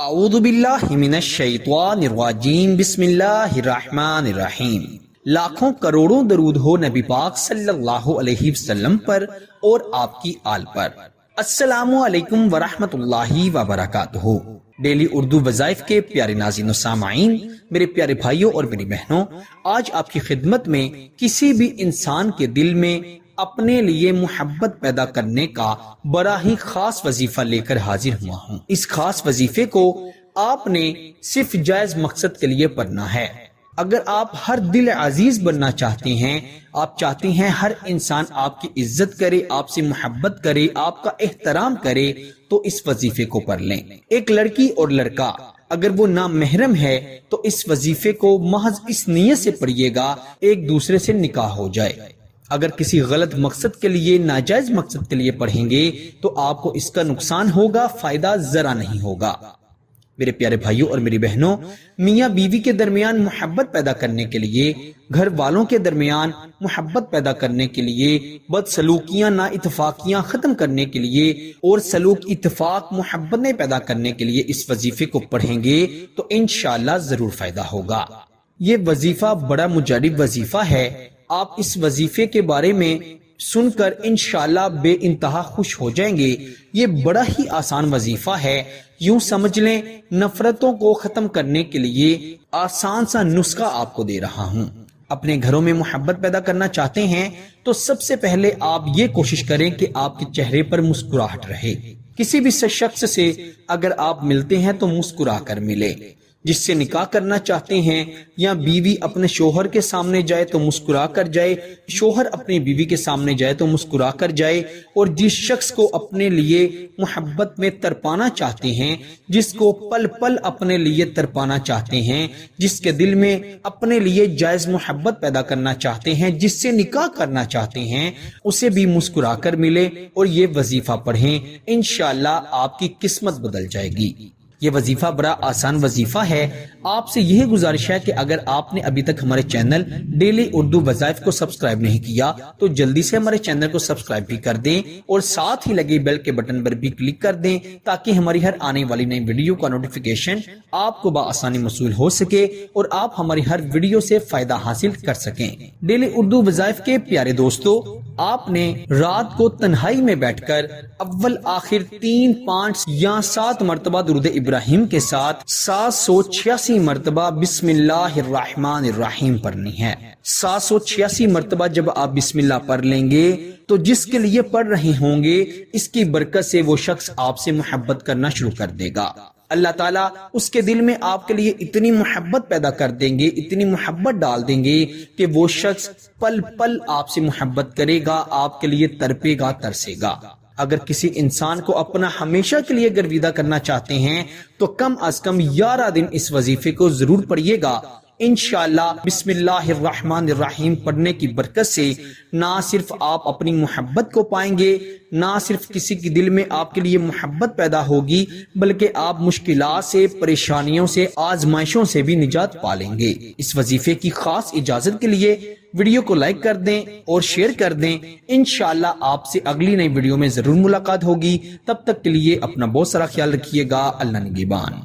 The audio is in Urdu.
اعوذ باللہ من الشیطان الرجیم بسم اللہ الرحمن الرحیم۔ لاکھوں کروڑوں درود ہو نبی پاک صلی اللہ علیہ وسلم پر اور آپ کی آل پر۔ السلام علیکم ورحمۃ اللہ وبرکاتہ۔ ڈیلی اردو وظائف کے پیارے ناظرین و سامعین، میرے پیارے بھائیوں اور میری بہنوں، آج آپ کی خدمت میں کسی بھی انسان کے دل میں اپنے لیے محبت پیدا کرنے کا بڑا ہی خاص وظیفہ لے کر حاضر ہوا ہوں۔ اس خاص وظیفے کو آپ نے صرف جائز مقصد کے لیے پڑھنا ہے۔ اگر آپ ہر دل عزیز بننا چاہتے ہیں، آپ چاہتے ہیں ہر انسان آپ کی عزت کرے، آپ سے محبت کرے، آپ کا احترام کرے، تو اس وظیفے کو پڑھ لیں۔ ایک لڑکی اور لڑکا اگر وہ نامحرم ہے تو اس وظیفے کو محض اس نیت سے پڑھیے گا ایک دوسرے سے نکاح ہو جائے۔ اگر کسی غلط مقصد کے لیے، ناجائز مقصد کے لیے پڑھیں گے تو آپ کو اس کا نقصان ہوگا، فائدہ ذرا نہیں ہوگا۔ میرے پیارے بھائیوں اور میری بہنوں، میاں بیوی کے درمیان محبت پیدا کرنے کے لیے، گھر والوں کے درمیان محبت پیدا کرنے کے لیے، بد سلوکیاں، نا اتفاقیاں ختم کرنے کے لیے اور سلوک، اتفاق، محبتیں پیدا کرنے کے لیے اس وظیفے کو پڑھیں گے تو انشاءاللہ ضرور فائدہ ہوگا۔ یہ وظیفہ بڑا مجرب وظیفہ ہے۔ آپ اس وظیفے کے بارے میں سن کر انشاءاللہ بے انتہا خوش ہو جائیں گے۔ یہ بڑا ہی آسان وظیفہ ہے، یوں سمجھ لیں نفرتوں کو ختم کرنے کے لیے آسان سا نسخہ آپ کو دے رہا ہوں۔ اپنے گھروں میں محبت پیدا کرنا چاہتے ہیں تو سب سے پہلے آپ یہ کوشش کریں کہ آپ کے چہرے پر مسکراہٹ رہے۔ کسی بھی شخص سے اگر آپ ملتے ہیں تو مسکرا کر ملے۔ جس سے نکاح کرنا چاہتے ہیں یا بیوی اپنے شوہر کے سامنے جائے تو مسکرا کر جائے، شوہر اپنی بیوی کے سامنے جائے تو مسکرا کر جائے، اور جس شخص کو اپنے لیے محبت میں تڑپانا چاہتے ہیں، جس کو پل پل اپنے لیے تڑپانا چاہتے ہیں، جس کے دل میں اپنے لیے جائز محبت پیدا کرنا چاہتے ہیں، جس سے نکاح کرنا چاہتے ہیں، اسے بھی مسکرا کر ملے اور یہ وظیفہ پڑھیں۔ انشاءاللہ آپ کی قسمت بدل جائے گی۔ یہ وظیفہ بڑا آسان وظیفہ ہے۔ آپ سے یہی گزارش ہے کہ اگر آپ نے ابھی تک ہمارے چینل ڈیلی اردو وظائف کو سبسکرائب نہیں کیا تو جلدی سے ہمارے چینل کو سبسکرائب بھی کر دیں اور ساتھ ہی لگے بیل کے بٹن پر بھی کلک کر دیں تاکہ ہماری ہر آنے والی نئی ویڈیو کا نوٹیفیکیشن آپ کو بآسانی موصول ہو سکے اور آپ ہماری ہر ویڈیو سے فائدہ حاصل کر سکیں۔ ڈیلی اردو وظائف کے پیارے دوستو، آپ نے رات کو تنہائی میں بیٹھ کر اول آخر 3، 5 یا 7 مرتبہ درود ابراہیم کے ساتھ 786 مرتبہ بسم اللہ الرحمن الرحیم پڑھنی ہے۔ 786 مرتبہ جب آپ بسم اللہ پڑھ لیں گے تو جس کے لیے پڑھ رہے ہوں گے، اس کی برکت سے وہ شخص آپ سے محبت کرنا شروع کر دے گا۔ اللہ تعالیٰ اس کے دل میں آپ کے لیے اتنی محبت پیدا کر دیں گے، اتنی محبت ڈال دیں گے کہ وہ شخص پل پل آپ سے محبت کرے گا، آپ کے لیے تڑپے گا، ترسے گا۔ اگر کسی انسان کو اپنا ہمیشہ کے لیے گرویدہ کرنا چاہتے ہیں تو کم از کم 11 دن اس وظیفے کو ضرور پڑھیے گا۔ انشاءاللہ بسم اللہ الرحمن الرحیم پڑھنے کی برکت سے نہ صرف آپ اپنی محبت کو پائیں گے، نہ صرف کسی کے دل میں آپ کے لیے محبت پیدا ہوگی، بلکہ آپ مشکلات سے، پریشانیوں سے، آزمائشوں سے بھی نجات پالیں گے۔ اس وظیفے کی خاص اجازت کے لیے ویڈیو کو لائک کر دیں اور شیئر کر دیں۔ انشاءاللہ آپ سے اگلی نئی ویڈیو میں ضرور ملاقات ہوگی۔ تب تک کے لیے اپنا بہت سارا خیال رکھیے گا۔ اللہ نگہبان۔